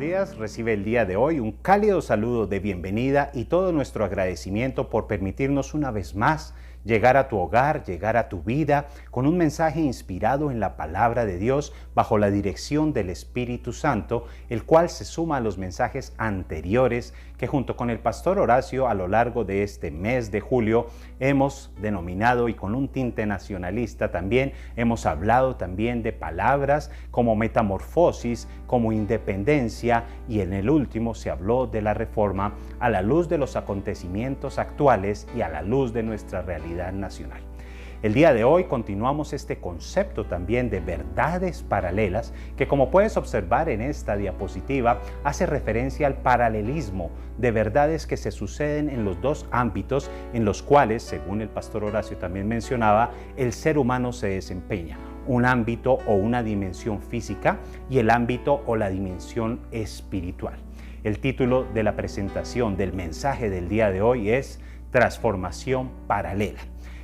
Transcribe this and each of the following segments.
días. Recibe el día de hoy un cálido saludo de bienvenida y todo nuestro agradecimiento por permitirnos una vez más llegar a tu hogar, llegar a tu vida con un mensaje inspirado en la palabra de Dios bajo la dirección del Espíritu Santo, el cual se suma a los mensajes anteriores que junto con el pastor Horacio a lo largo de este mes de julio hemos denominado, y con un tinte nacionalista también, hemos hablado también de palabras como metamorfosis, como independencia, y en el último se habló de la reforma a la luz de los acontecimientos actuales y a la luz de nuestra realidad nacional. El día de hoy continuamos este concepto también de verdades paralelas que, como puedes observar en esta diapositiva, hace referencia al paralelismo de verdades que se suceden en los dos ámbitos en los cuales, según el pastor Horacio también mencionaba, el ser humano se desempeña. Un ámbito o una dimensión física y el ámbito o la dimensión espiritual. El título de la presentación del mensaje del día de hoy es Transformación Paralela.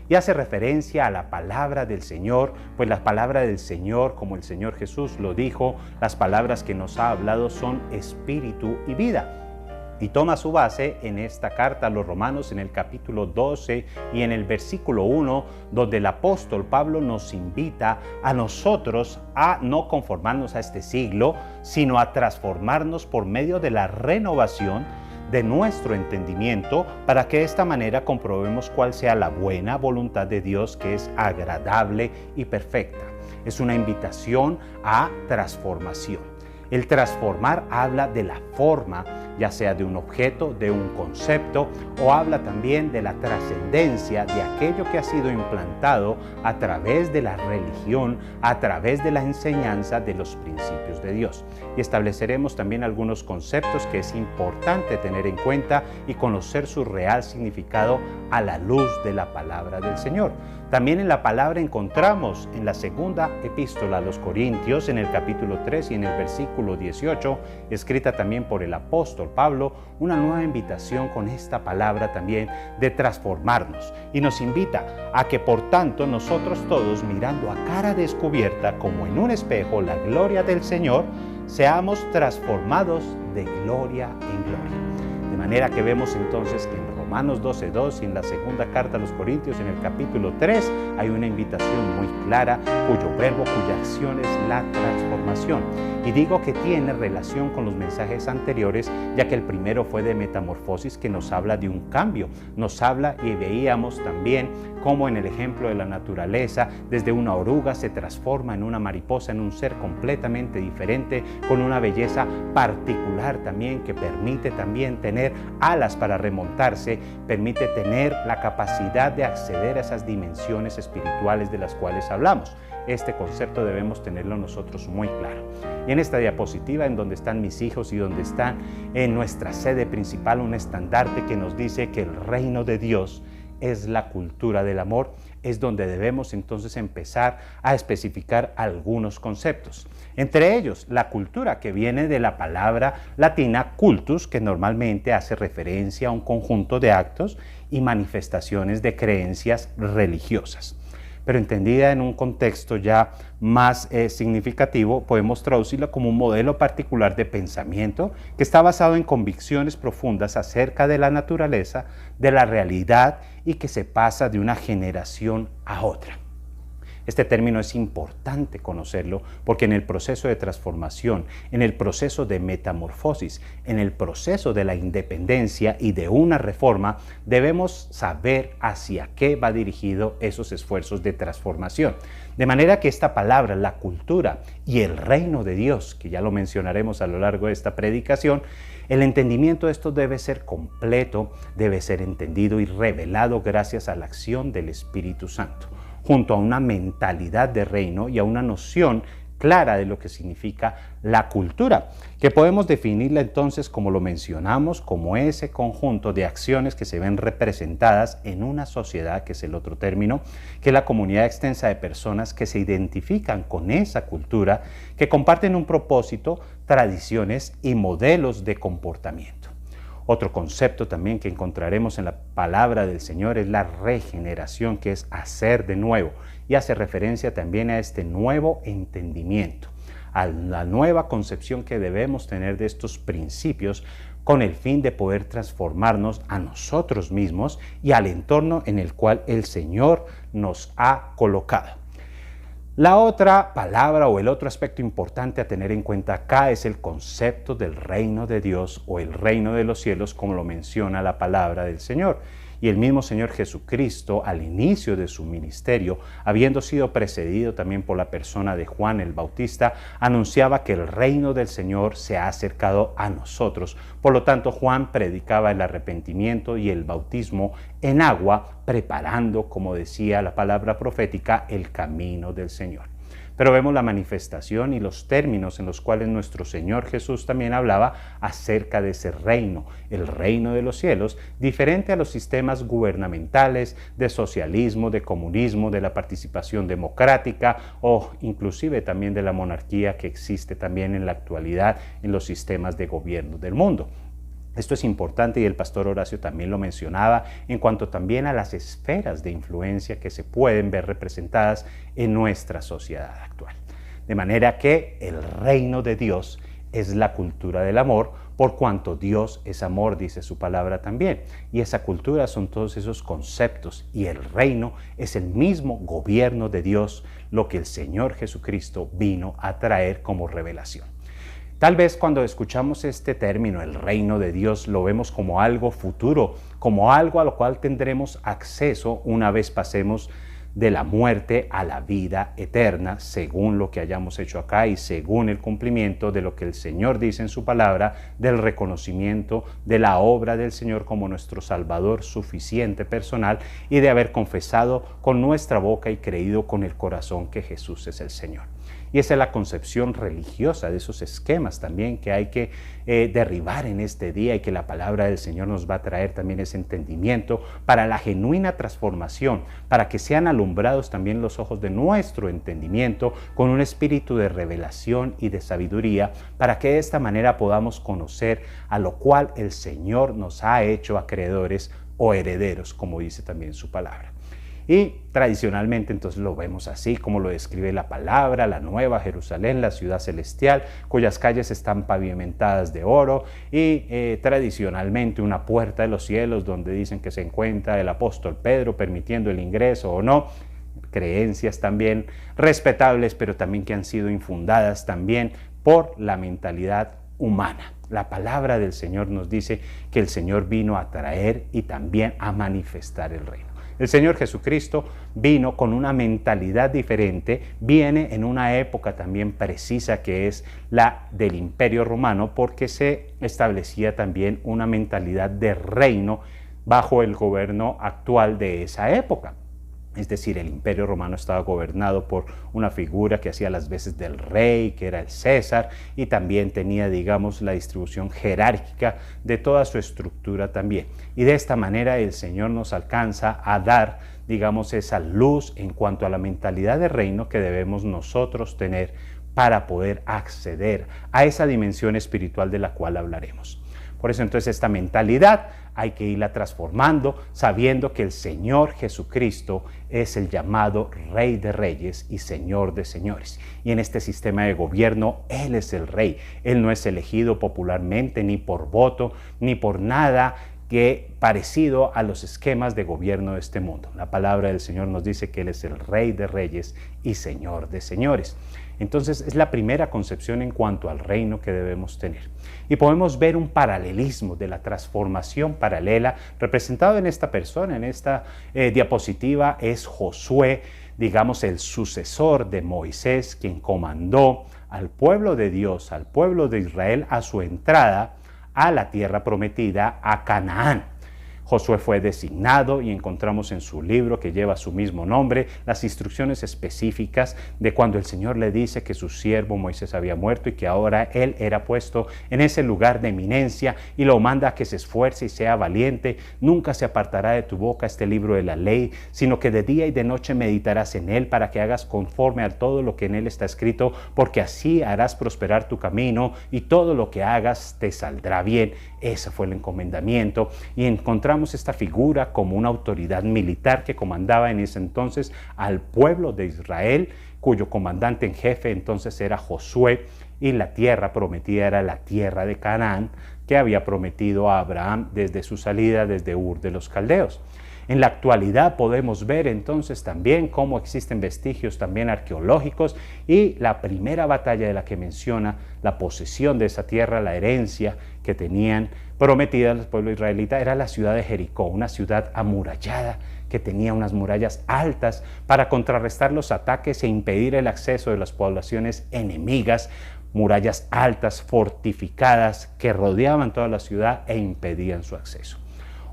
Y hace referencia a la palabra del Señor, pues la palabra del Señor, como el Señor Jesús lo dijo, las palabras que nos ha hablado son espíritu y vida. Y toma su base en esta carta a los Romanos en el capítulo 12 y en el versículo 1, donde el apóstol Pablo nos invita a nosotros a no conformarnos a este siglo, sino a transformarnos por medio de la renovación de nuestro entendimiento, para que de esta manera comprobemos cuál sea la buena voluntad de Dios, que es agradable y perfecta. Es una invitación a transformación. El transformar habla de la forma, ya sea de un objeto, de un concepto, o habla también de la trascendencia de aquello que ha sido implantado a través de la religión, a través de la enseñanza de los principios de Dios. Y estableceremos también algunos conceptos que es importante tener en cuenta y conocer su real significado a la luz de la palabra del Señor. También en la palabra encontramos en la segunda epístola a los Corintios, en el capítulo 3 y en el versículo 18, escrita también por el apóstol Pablo, una nueva invitación con esta palabra también de transformarnos. Y nos invita a que por tanto nosotros todos, mirando a cara descubierta como en un espejo la gloria del Señor, seamos transformados de gloria en gloria. De manera que vemos entonces que en Romanos 12:2 y en la segunda carta a los Corintios en el capítulo 3 hay una invitación muy clara cuyo verbo, cuya acción es la transformación. Y digo que tiene relación con los mensajes anteriores, ya que el primero fue de metamorfosis, que nos habla de un cambio. Nos habla, y veíamos también cómo en el ejemplo de la naturaleza, desde una oruga se transforma en una mariposa, en un ser completamente diferente, con una belleza particular también, que permite también tener alas para remontarse, permite tener la capacidad de acceder a esas dimensiones espirituales de las cuales hablamos. Este concepto debemos tenerlo nosotros muy claro. Y en esta diapositiva, en donde están mis hijos y donde está en nuestra sede principal un estandarte que nos dice que el reino de Dios es la cultura del amor, es donde debemos entonces empezar a especificar algunos conceptos. Entre ellos, la cultura, que viene de la palabra latina cultus, que normalmente hace referencia a un conjunto de actos y manifestaciones de creencias religiosas. Pero entendida en un contexto ya más significativo, podemos traducirla como un modelo particular de pensamiento que está basado en convicciones profundas acerca de la naturaleza, de la realidad, y que se pasa de una generación a otra. Este término es importante conocerlo porque en el proceso de transformación, en el proceso de metamorfosis, en el proceso de la independencia y de una reforma, debemos saber hacia qué va dirigido esos esfuerzos de transformación. De manera que esta palabra, la cultura y el reino de Dios, que ya lo mencionaremos a lo largo de esta predicación, el entendimiento de esto debe ser completo, debe ser entendido y revelado gracias a la acción del Espíritu Santo, junto a una mentalidad de reino y a una noción clara de lo que significa la cultura, que podemos definirla entonces, como lo mencionamos, como ese conjunto de acciones que se ven representadas en una sociedad, que es el otro término, que es la comunidad extensa de personas que se identifican con esa cultura, que comparten un propósito, tradiciones y modelos de comportamiento. Otro concepto también que encontraremos en la palabra del Señor es la regeneración, que es hacer de nuevo, y hace referencia también a este nuevo entendimiento, a la nueva concepción que debemos tener de estos principios con el fin de poder transformarnos a nosotros mismos y al entorno en el cual el Señor nos ha colocado. La otra palabra o el otro aspecto importante a tener en cuenta acá es el concepto del reino de Dios o el reino de los cielos, como lo menciona la palabra del Señor. Y el mismo Señor Jesucristo, al inicio de su ministerio, habiendo sido precedido también por la persona de Juan el Bautista, anunciaba que el reino del Señor se ha acercado a nosotros. Por lo tanto, Juan predicaba el arrepentimiento y el bautismo en agua, preparando, como decía la palabra profética, el camino del Señor. Pero vemos la manifestación y los términos en los cuales nuestro Señor Jesús también hablaba acerca de ese reino, el reino de los cielos, diferente a los sistemas gubernamentales de socialismo, de comunismo, de la participación democrática o inclusive también de la monarquía que existe también en la actualidad en los sistemas de gobierno del mundo. Esto es importante y el pastor Horacio también lo mencionaba en cuanto también a las esferas de influencia que se pueden ver representadas en nuestra sociedad actual. De manera que el reino de Dios es la cultura del amor, por cuanto Dios es amor, dice su palabra también. Y esa cultura son todos esos conceptos y el reino es el mismo gobierno de Dios, lo que el Señor Jesucristo vino a traer como revelación. Tal vez cuando escuchamos este término, el reino de Dios, lo vemos como algo futuro, como algo a lo cual tendremos acceso una vez pasemos de la muerte a la vida eterna, según lo que hayamos hecho acá y según el cumplimiento de lo que el Señor dice en su palabra, del reconocimiento de la obra del Señor como nuestro Salvador suficiente personal y de haber confesado con nuestra boca y creído con el corazón que Jesús es el Señor. Y esa es la concepción religiosa de esos esquemas también que hay que derribar en este día y que la palabra del Señor nos va a traer también ese entendimiento para la genuina transformación, para que sean alumbrados también los ojos de nuestro entendimiento con un espíritu de revelación y de sabiduría, para que de esta manera podamos conocer a lo cual el Señor nos ha hecho acreedores o herederos, como dice también su palabra. Y tradicionalmente entonces lo vemos así, como lo describe la palabra, la Nueva Jerusalén, la ciudad celestial, cuyas calles están pavimentadas de oro y tradicionalmente una puerta de los cielos donde dicen que se encuentra el apóstol Pedro permitiendo el ingreso o no. Creencias también respetables, pero también que han sido infundadas también por la mentalidad humana. La palabra del Señor nos dice que el Señor vino a traer y también a manifestar el reino. El Señor Jesucristo vino con una mentalidad diferente, viene en una época también precisa que es la del Imperio Romano, porque se establecía también una mentalidad de reino bajo el gobierno actual de esa época. Es decir, el Imperio Romano estaba gobernado por una figura que hacía las veces del rey, que era el César, y también tenía, digamos, la distribución jerárquica de toda su estructura también. Y de esta manera el Señor nos alcanza a dar, digamos, esa luz en cuanto a la mentalidad de reino que debemos nosotros tener para poder acceder a esa dimensión espiritual de la cual hablaremos. Por eso entonces esta mentalidad hay que irla transformando sabiendo que el Señor Jesucristo es el llamado Rey de Reyes y Señor de Señores. Y en este sistema de gobierno Él es el Rey. Él no es elegido popularmente ni por voto ni por nada que parecido a los esquemas de gobierno de este mundo. La palabra del Señor nos dice que Él es el Rey de Reyes y Señor de Señores. Entonces es la primera concepción en cuanto al reino que debemos tener. Y podemos ver un paralelismo de la transformación paralela representado en esta persona, en esta diapositiva es Josué, digamos el sucesor de Moisés, quien comandó al pueblo de Dios, al pueblo de Israel a su entrada a la tierra prometida, a Canaán. Josué fue designado y encontramos en su libro que lleva su mismo nombre las instrucciones específicas de cuando el Señor le dice que su siervo Moisés había muerto y que ahora él era puesto en ese lugar de eminencia y lo manda a que se esfuerce y sea valiente. Nunca se apartará de tu boca este libro de la ley, sino que de día y de noche meditarás en él para que hagas conforme a todo lo que en él está escrito, porque así harás prosperar tu camino y todo lo que hagas te saldrá bien. Ese fue el encomendamiento y encontramos esta figura como una autoridad militar que comandaba en ese entonces al pueblo de Israel cuyo comandante en jefe entonces era Josué, y la tierra prometida era la tierra de Canaán, que había prometido a Abraham desde su salida desde Ur de los Caldeos. En la actualidad podemos ver entonces también cómo existen vestigios también arqueológicos, y la primera batalla de la que menciona la posesión de esa tierra, la herencia que tenían prometida al pueblo israelita, era la ciudad de Jericó, una ciudad amurallada que tenía unas murallas altas para contrarrestar los ataques e impedir el acceso de las poblaciones enemigas, murallas altas, fortificadas, que rodeaban toda la ciudad e impedían su acceso.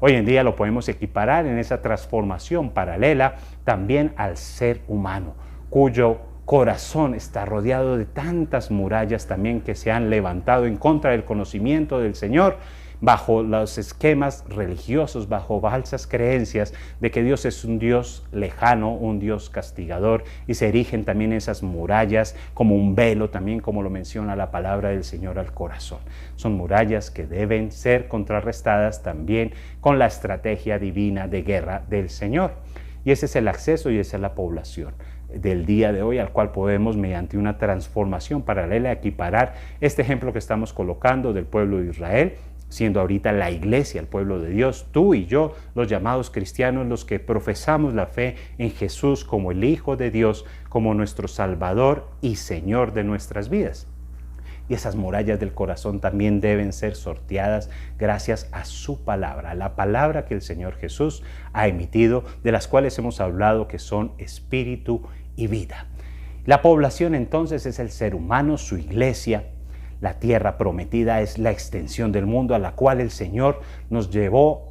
Hoy en día lo podemos equiparar en esa transformación paralela también al ser humano, cuyo corazón está rodeado de tantas murallas también que se han levantado en contra del conocimiento del Señor, bajo los esquemas religiosos, bajo falsas creencias de que Dios es un Dios lejano, un Dios castigador, y se erigen también esas murallas como un velo, también como lo menciona la palabra del Señor, al corazón. Son murallas que deben ser contrarrestadas también con la estrategia divina de guerra del Señor. Y ese es el acceso y esa es la población del día de hoy, al cual podemos, mediante una transformación paralela, equiparar este ejemplo que estamos colocando del pueblo de Israel, siendo ahorita la iglesia, el pueblo de Dios, tú y yo, los llamados cristianos, los que profesamos la fe en Jesús como el Hijo de Dios, como nuestro Salvador y Señor de nuestras vidas. Y esas murallas del corazón también deben ser sorteadas gracias a su palabra, la palabra que el Señor Jesús ha emitido, de las cuales hemos hablado, que son espíritu y vida. La población entonces es el ser humano, su iglesia. La tierra prometida es la extensión del mundo a la cual el Señor nos llevó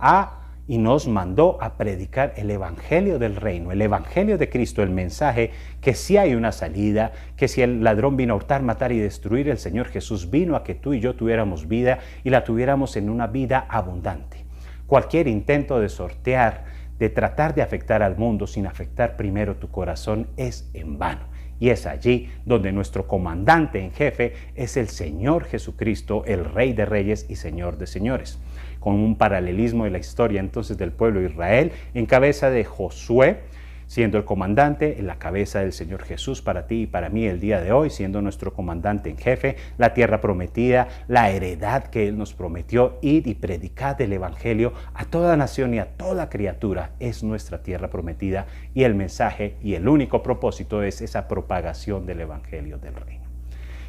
y nos mandó a predicar el evangelio del reino, el evangelio de Cristo, el mensaje que sí hay una salida, que si el ladrón vino a hurtar, matar y destruir, el Señor Jesús vino a que tú y yo tuviéramos vida y la tuviéramos en una vida abundante. Cualquier intento de sortear, de tratar de afectar al mundo sin afectar primero tu corazón, es en vano. Y es allí donde nuestro comandante en jefe es el Señor Jesucristo, el Rey de Reyes y Señor de Señores. Con un paralelismo de la historia entonces del pueblo de Israel, en cabeza de Josué, siendo el comandante, en la cabeza del Señor Jesús para ti y para mí el día de hoy, siendo nuestro comandante en jefe, la tierra prometida, la heredad que Él nos prometió, id y predicad el evangelio a toda nación y a toda criatura, es nuestra tierra prometida, y el mensaje y el único propósito es esa propagación del evangelio del reino.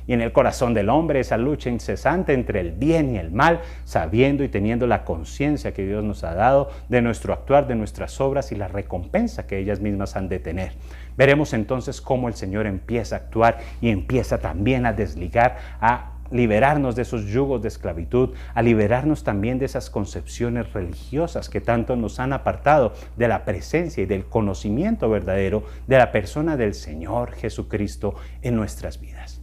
Y en el corazón del hombre esa lucha incesante entre el bien y el mal, sabiendo y teniendo la conciencia que Dios nos ha dado de nuestro actuar, de nuestras obras y la recompensa que ellas mismas han de tener. Veremos entonces cómo el Señor empieza a actuar y empieza también a desligar, a liberarnos de esos yugos de esclavitud, a liberarnos también de esas concepciones religiosas que tanto nos han apartado de la presencia y del conocimiento verdadero de la persona del Señor Jesucristo en nuestras vidas.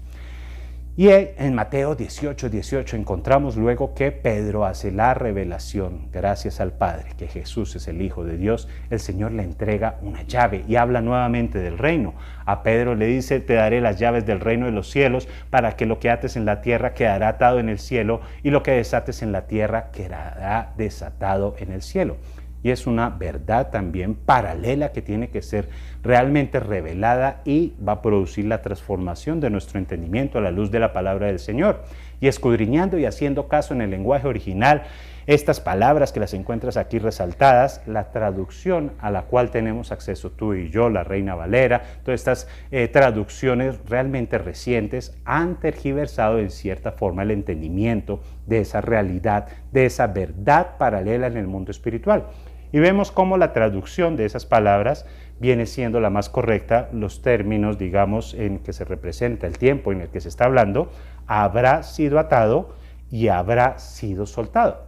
Y en Mateo 18:18 encontramos luego que Pedro hace la revelación, gracias al Padre, que Jesús es el Hijo de Dios. El Señor le entrega una llave y habla nuevamente del reino. A Pedro le dice: te daré las llaves del reino de los cielos, para que lo que ates en la tierra quedará atado en el cielo, y lo que desates en la tierra quedará desatado en el cielo. Y es una verdad también paralela que tiene que ser realmente revelada y va a producir la transformación de nuestro entendimiento a la luz de la palabra del Señor. Y escudriñando y haciendo caso en el lenguaje original, estas palabras que las encuentras aquí resaltadas, la traducción a la cual tenemos acceso tú y yo, la Reina Valera, todas estas traducciones realmente recientes han tergiversado en cierta forma el entendimiento de esa realidad, de esa verdad paralela en el mundo espiritual. Y vemos cómo la traducción de esas palabras viene siendo la más correcta. Los términos, digamos, en que se representa el tiempo en el que se está hablando, habrá sido atado y habrá sido soltado.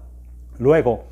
Luego,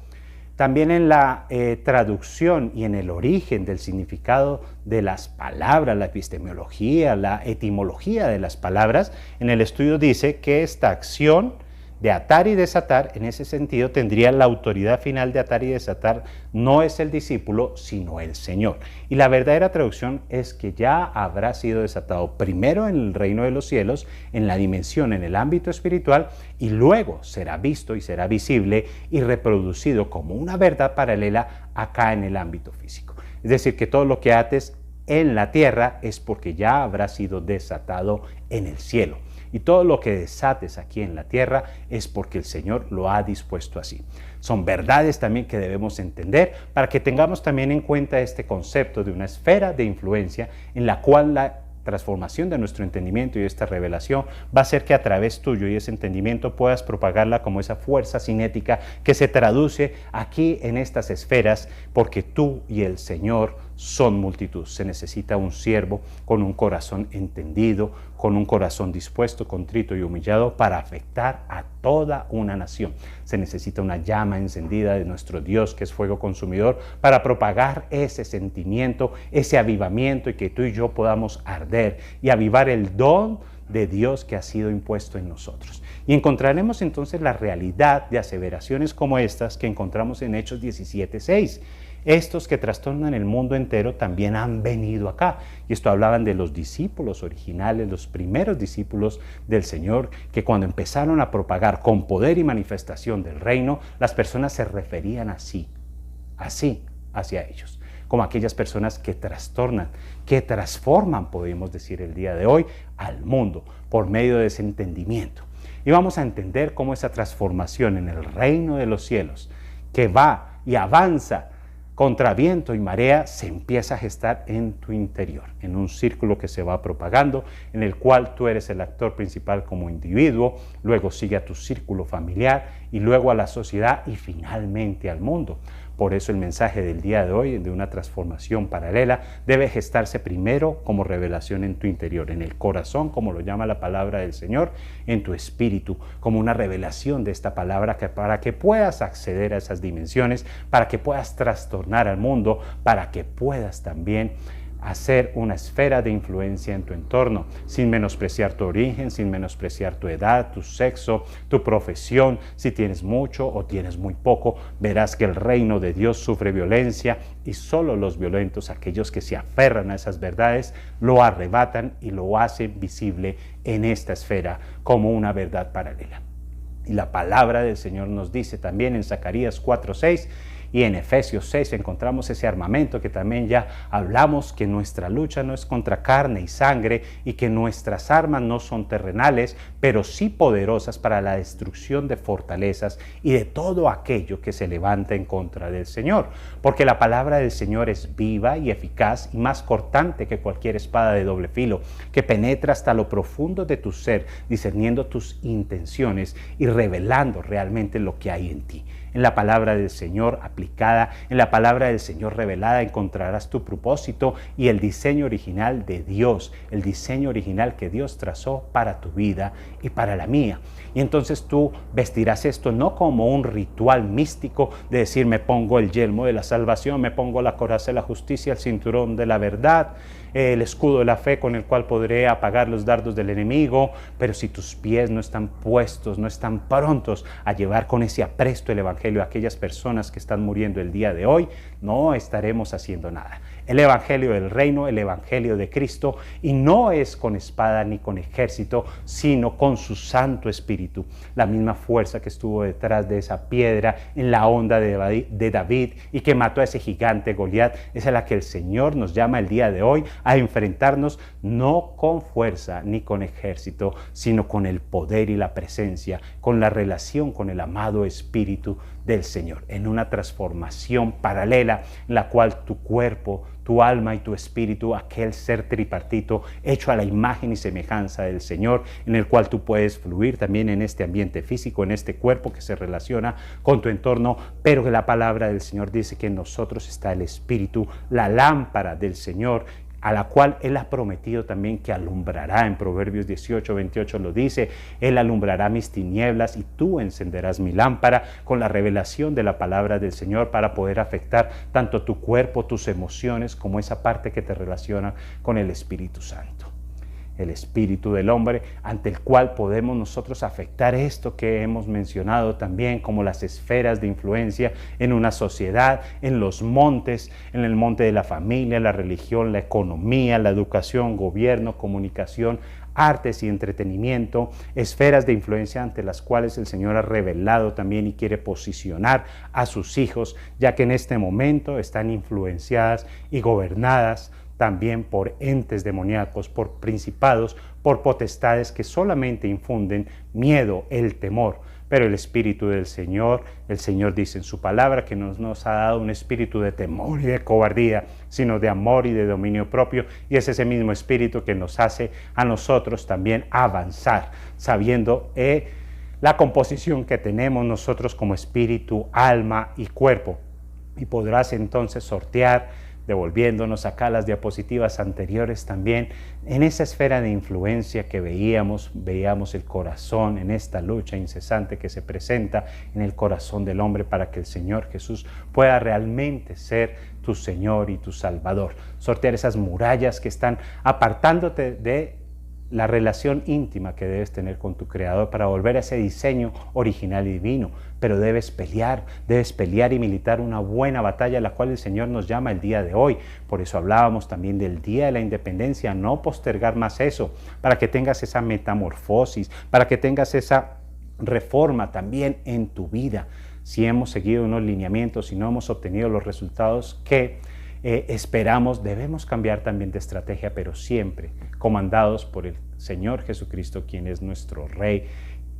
también en la traducción y en el origen del significado de las palabras, la epistemología, la etimología de las palabras, en el estudio dice que esta acción de atar y desatar, en ese sentido, tendría la autoridad final de atar y desatar, no es el discípulo, sino el Señor. Y la verdadera traducción es que ya habrá sido desatado primero en el reino de los cielos, en la dimensión, en el ámbito espiritual, y luego será visto y será visible y reproducido como una verdad paralela acá en el ámbito físico. Es decir, que todo lo que ates en la tierra es porque ya habrá sido desatado en el cielo. Y todo lo que desates aquí en la tierra es porque el Señor lo ha dispuesto así. Son verdades también que debemos entender para que tengamos también en cuenta este concepto de una esfera de influencia en la cual la transformación de nuestro entendimiento y esta revelación va a hacer que a través tuyo y ese entendimiento puedas propagarla como esa fuerza cinética que se traduce aquí en estas esferas, porque tú y el Señor son multitud. Se necesita un siervo con un corazón entendido, con un corazón dispuesto, contrito y humillado para afectar a toda una nación. Se necesita una llama encendida de nuestro Dios, que es fuego consumidor, para propagar ese sentimiento, ese avivamiento, y que tú y yo podamos arder y avivar el don de Dios que ha sido impuesto en nosotros. Y encontraremos entonces la realidad de aseveraciones como estas que encontramos en Hechos 17:6. Estos que trastornan el mundo entero también han venido acá. Y esto hablaban de los discípulos originales, los primeros discípulos del Señor, que cuando empezaron a propagar con poder y manifestación del reino, las personas se referían así hacia ellos, como aquellas personas que trastornan, que transforman, podemos decir el día de hoy, al mundo por medio de ese entendimiento. Y vamos a entender cómo esa transformación en el reino de los cielos, que va y avanza contra viento y marea, se empieza a gestar en tu interior, en un círculo que se va propagando, en el cual tú eres el actor principal como individuo, luego sigue a tu círculo familiar y luego a la sociedad y finalmente al mundo. Por eso el mensaje del día de hoy, de una transformación paralela, debe gestarse primero como revelación en tu interior, en el corazón, como lo llama la palabra del Señor, en tu espíritu, como una revelación de esta palabra, para que puedas acceder a esas dimensiones, para que puedas trastornar al mundo, para que puedas también hacer una esfera de influencia en tu entorno, sin menospreciar tu origen, sin menospreciar tu edad, tu sexo, tu profesión. Si tienes mucho o tienes muy poco, verás que el reino de Dios sufre violencia y solo los violentos, aquellos que se aferran a esas verdades, lo arrebatan y lo hacen visible en esta esfera como una verdad paralela. Y la palabra del Señor nos dice también en Zacarías 4:6, y en Efesios 6 encontramos ese armamento que también ya hablamos, que nuestra lucha no es contra carne y sangre y que nuestras armas no son terrenales, pero sí poderosas para la destrucción de fortalezas y de todo aquello que se levanta en contra del Señor. Porque la palabra del Señor es viva y eficaz y más cortante que cualquier espada de doble filo, que penetra hasta lo profundo de tu ser, discerniendo tus intenciones y revelando realmente lo que hay en ti. En la palabra del Señor aplicada, en la palabra del Señor revelada, encontrarás tu propósito y el diseño original de Dios, el diseño original que Dios trazó para tu vida y para la mía. Y entonces tú vestirás esto no como un ritual místico de decir me pongo el yelmo de la salvación, me pongo la coraza de la justicia, el cinturón de la verdad, el escudo de la fe con el cual podré apagar los dardos del enemigo, pero si tus pies no están puestos, no están prontos a llevar con ese apresto el evangelio a aquellas personas que están muriendo el día de hoy, no estaremos haciendo nada. El evangelio del reino, el evangelio de Cristo, y no es con espada ni con ejército, sino con su Santo Espíritu. La misma fuerza que estuvo detrás de esa piedra en la onda de David y que mató a ese gigante Goliat, es a la que el Señor nos llama el día de hoy a enfrentarnos no con fuerza ni con ejército, sino con el poder y la presencia, con la relación con el amado Espíritu del Señor, en una transformación paralela en la cual tu cuerpo, tu alma y tu espíritu, aquel ser tripartito hecho a la imagen y semejanza del Señor, en el cual tú puedes fluir también en este ambiente físico, en este cuerpo que se relaciona con tu entorno, pero que la palabra del Señor dice que en nosotros está el Espíritu, la lámpara del Señor, a la cual Él ha prometido también que alumbrará. En Proverbios 18:28 lo dice, Él alumbrará mis tinieblas y tú encenderás mi lámpara, con la revelación de la palabra del Señor para poder afectar tanto tu cuerpo, tus emociones, como esa parte que te relaciona con el Espíritu Santo. El espíritu del hombre, ante el cual podemos nosotros afectar esto que hemos mencionado también, como las esferas de influencia en una sociedad, en los montes, en el monte de la familia, la religión, la economía, la educación, gobierno, comunicación, artes y entretenimiento, esferas de influencia ante las cuales el Señor ha revelado también y quiere posicionar a sus hijos, ya que en este momento están influenciadas y gobernadas también por entes demoníacos, por principados, por potestades que solamente infunden miedo, el temor. Pero el Espíritu del Señor, el Señor dice en su palabra que nos ha dado un espíritu de temor y de cobardía, sino de amor y de dominio propio, y es ese mismo espíritu que nos hace a nosotros también avanzar, sabiendo la composición que tenemos nosotros como espíritu, alma y cuerpo. Y podrás entonces sortear, devolviéndonos acá las diapositivas anteriores también, en esa esfera de influencia que veíamos el corazón en esta lucha incesante que se presenta en el corazón del hombre para que el Señor Jesús pueda realmente ser tu Señor y tu Salvador. Sortear esas murallas que están apartándote de la relación íntima que debes tener con tu Creador para volver a ese diseño original y divino. Pero debes pelear y militar una buena batalla, la cual el Señor nos llama el día de hoy. Por eso hablábamos también del Día de la Independencia, no postergar más eso, para que tengas esa metamorfosis, para que tengas esa reforma también en tu vida. Si hemos seguido unos lineamientos y no hemos obtenido los resultados que esperamos, debemos cambiar también de estrategia, pero siempre comandados por el Señor Jesucristo, quien es nuestro Rey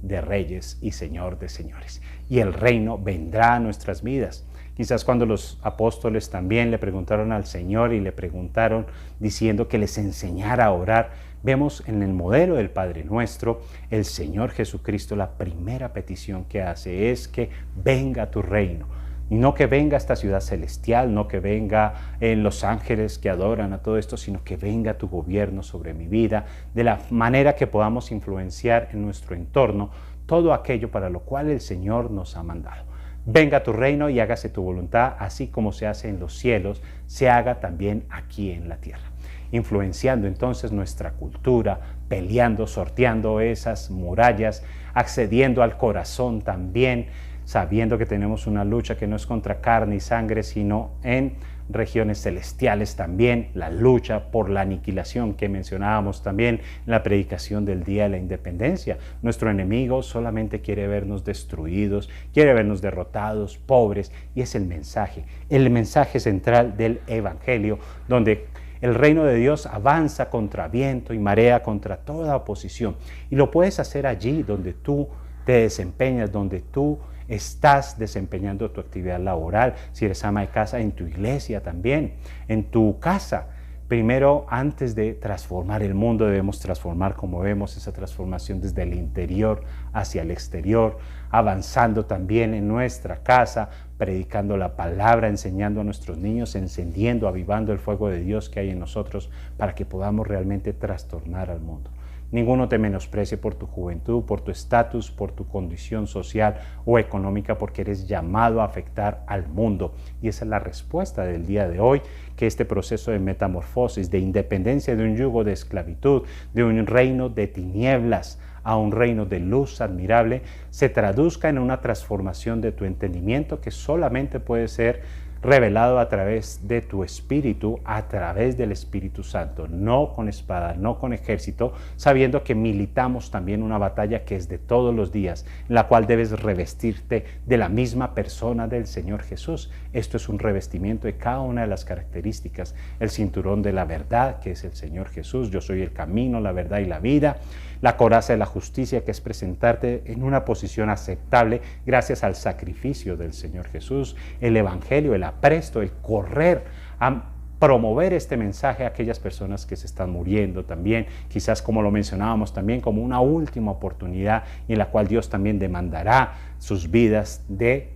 de reyes y Señor de señores. Y el reino vendrá a nuestras vidas. Quizás cuando los apóstoles también le preguntaron al Señor y le preguntaron diciendo que les enseñara a orar, vemos en el modelo del Padre Nuestro, el Señor Jesucristo, la primera petición que hace es que venga tu reino. Y no que venga esta ciudad celestial, no que venga en los ángeles que adoran a todo esto, sino que venga tu gobierno sobre mi vida, de la manera que podamos influenciar en nuestro entorno todo aquello para lo cual el Señor nos ha mandado. Venga tu reino y hágase tu voluntad, así como se hace en los cielos, se haga también aquí en la tierra. Influenciando entonces nuestra cultura, peleando, sorteando esas murallas, accediendo al corazón también, sabiendo que tenemos una lucha que no es contra carne y sangre, sino en regiones celestiales también, la lucha por la aniquilación que mencionábamos también en la predicación del Día de la Independencia. Nuestro enemigo solamente quiere vernos destruidos, quiere vernos derrotados, pobres, y es el mensaje central del Evangelio, donde el reino de Dios avanza contra viento y marea, contra toda oposición. Y lo puedes hacer allí donde tú te desempeñas, donde tú estás desempeñando tu actividad laboral, si eres ama de casa, en tu iglesia también, en tu casa. Primero, antes de transformar el mundo, debemos transformar, como vemos, esa transformación desde el interior hacia el exterior, avanzando también en nuestra casa, predicando la palabra, enseñando a nuestros niños, encendiendo, avivando el fuego de Dios que hay en nosotros para que podamos realmente trastornar al mundo. Ninguno te menosprecie por tu juventud, por tu estatus, por tu condición social o económica, porque eres llamado a afectar al mundo. Y esa es la respuesta del día de hoy, que este proceso de metamorfosis, de independencia de un yugo de esclavitud, de un reino de tinieblas a un reino de luz admirable, se traduzca en una transformación de tu entendimiento que solamente puede ser revelado a través de tu espíritu, a través del Espíritu Santo, no con espada, no con ejército, sabiendo que militamos también una batalla que es de todos los días, en la cual debes revestirte de la misma persona del Señor Jesús. Esto es un revestimiento de cada una de las características, el cinturón de la verdad, que es el Señor Jesús, yo soy el camino, la verdad y la vida, la coraza de la justicia, que es presentarte en una posición aceptable gracias al sacrificio del Señor Jesús, el Evangelio, el apresto, el correr a promover este mensaje a aquellas personas que se están muriendo también, quizás como lo mencionábamos también, como una última oportunidad en la cual Dios también demandará sus vidas de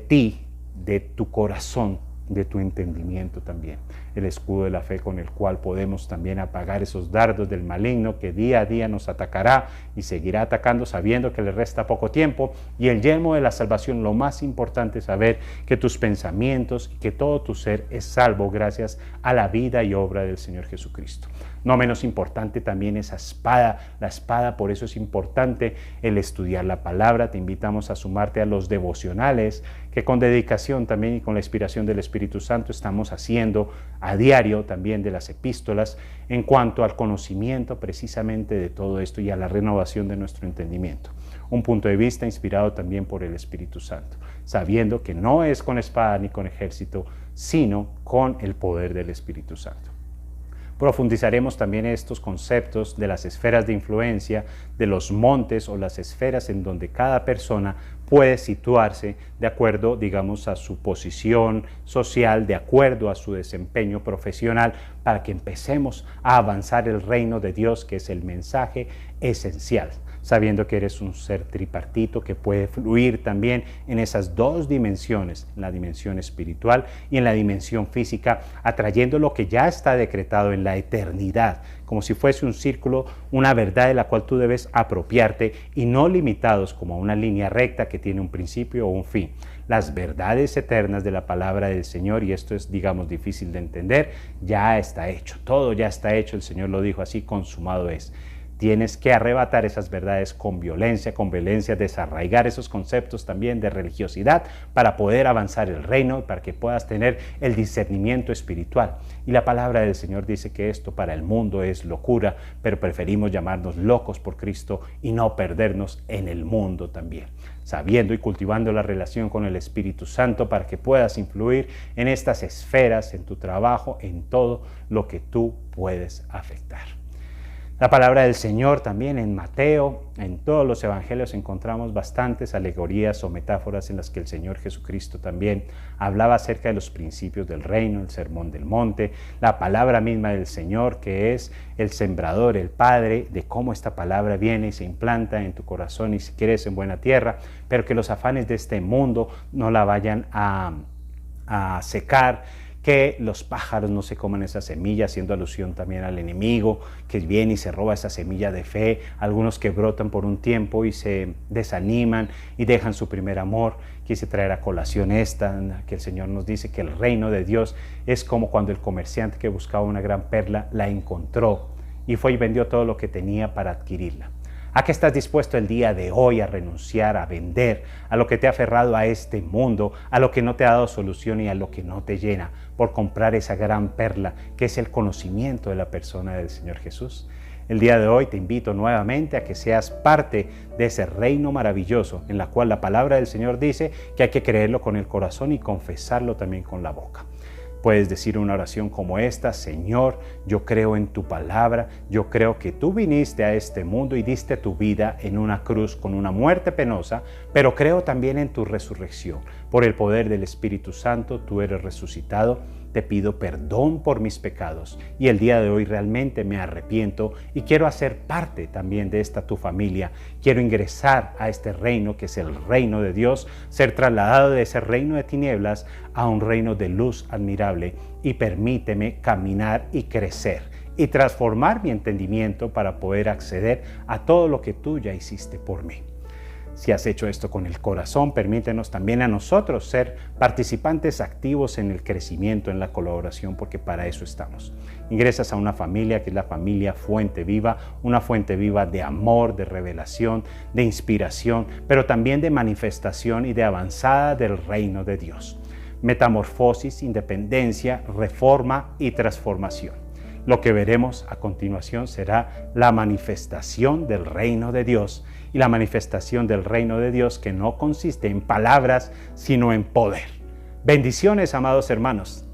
ti, de tu corazón, de tu entendimiento también. El escudo de la fe con el cual podemos también apagar esos dardos del maligno que día a día nos atacará y seguirá atacando sabiendo que le resta poco tiempo, y el yelmo de la salvación. Lo más importante es saber que tus pensamientos y que todo tu ser es salvo gracias a la vida y obra del Señor Jesucristo. No menos importante también esa espada, la espada. Por eso es importante el estudiar la palabra. Te invitamos a sumarte a los devocionales que con dedicación también y con la inspiración del Espíritu Santo estamos haciendo a diario también de las epístolas en cuanto al conocimiento precisamente de todo esto y a la renovación de nuestro entendimiento. un punto de vista inspirado también por el Espíritu Santo, sabiendo que no es con espada ni con ejército, sino con el poder del Espíritu Santo. Profundizaremos también estos conceptos de las esferas de influencia, de los montes o las esferas en donde cada persona puede situarse de acuerdo, digamos, a su posición social, de acuerdo a su desempeño profesional, para que empecemos a avanzar el reino de Dios, que es el mensaje esencial, sabiendo que eres un ser tripartito que puede fluir también en esas dos dimensiones, en la dimensión espiritual y en la dimensión física, atrayendo lo que ya está decretado en la eternidad, como si fuese un círculo, una verdad de la cual tú debes apropiarte y no limitados como una línea recta que tiene un principio o un fin. Las verdades eternas de la palabra del Señor, y esto es, digamos, difícil de entender, ya está hecho, todo ya está hecho, el Señor lo dijo así, consumado es. Tienes que arrebatar esas verdades con violencia, desarraigar esos conceptos también de religiosidad para poder avanzar el reino y para que puedas tener el discernimiento espiritual. Y la palabra del Señor dice que esto para el mundo es locura, pero preferimos llamarnos locos por Cristo y no perdernos en el mundo también, sabiendo y cultivando la relación con el Espíritu Santo para que puedas influir en estas esferas, en tu trabajo, en todo lo que tú puedes afectar. La palabra del Señor también en Mateo, en todos los evangelios encontramos bastantes alegorías o metáforas en las que el Señor Jesucristo también hablaba acerca de los principios del reino, el sermón del monte, la palabra misma del Señor que es el sembrador, el Padre, de cómo esta palabra viene y se implanta en tu corazón y si quieres en buena tierra, pero que los afanes de este mundo no la vayan a secar, que los pájaros no se coman esa semilla, haciendo alusión también al enemigo que viene y se roba esa semilla de fe, algunos que brotan por un tiempo y se desaniman y dejan su primer amor. Quise traer a colación esta, que el Señor nos dice que el reino de Dios es como cuando el comerciante que buscaba una gran perla la encontró y fue y vendió todo lo que tenía para adquirirla. ¿A qué estás dispuesto el día de hoy a renunciar, a vender, a lo que te ha aferrado a este mundo, a lo que no te ha dado solución y a lo que no te llena, por comprar esa gran perla que es el conocimiento de la persona del Señor Jesús? El día de hoy te invito nuevamente a que seas parte de ese reino maravilloso en la cual la palabra del Señor dice que hay que creerlo con el corazón y confesarlo también con la boca. Puedes decir una oración como esta: Señor, yo creo en tu palabra, yo creo que tú viniste a este mundo y diste tu vida en una cruz con una muerte penosa, pero creo también en tu resurrección. Por el poder del Espíritu Santo, tú eres resucitado. Te pido perdón por mis pecados y el día de hoy realmente me arrepiento y quiero hacer parte también de esta tu familia. Quiero ingresar a este reino que es el reino de Dios, ser trasladado de ese reino de tinieblas a un reino de luz admirable y permíteme caminar y crecer y transformar mi entendimiento para poder acceder a todo lo que tú ya hiciste por mí. Si has hecho esto con el corazón, permítenos también a nosotros ser participantes activos en el crecimiento, en la colaboración, porque para eso estamos. Ingresas a una familia que es la familia Fuente Viva, una fuente viva de amor, de revelación, de inspiración, pero también de manifestación y de avanzada del reino de Dios. Metamorfosis, independencia, reforma y transformación. Lo que veremos a continuación será la manifestación del reino de Dios, y la manifestación del reino de Dios que no consiste en palabras, sino en poder. Bendiciones, amados hermanos.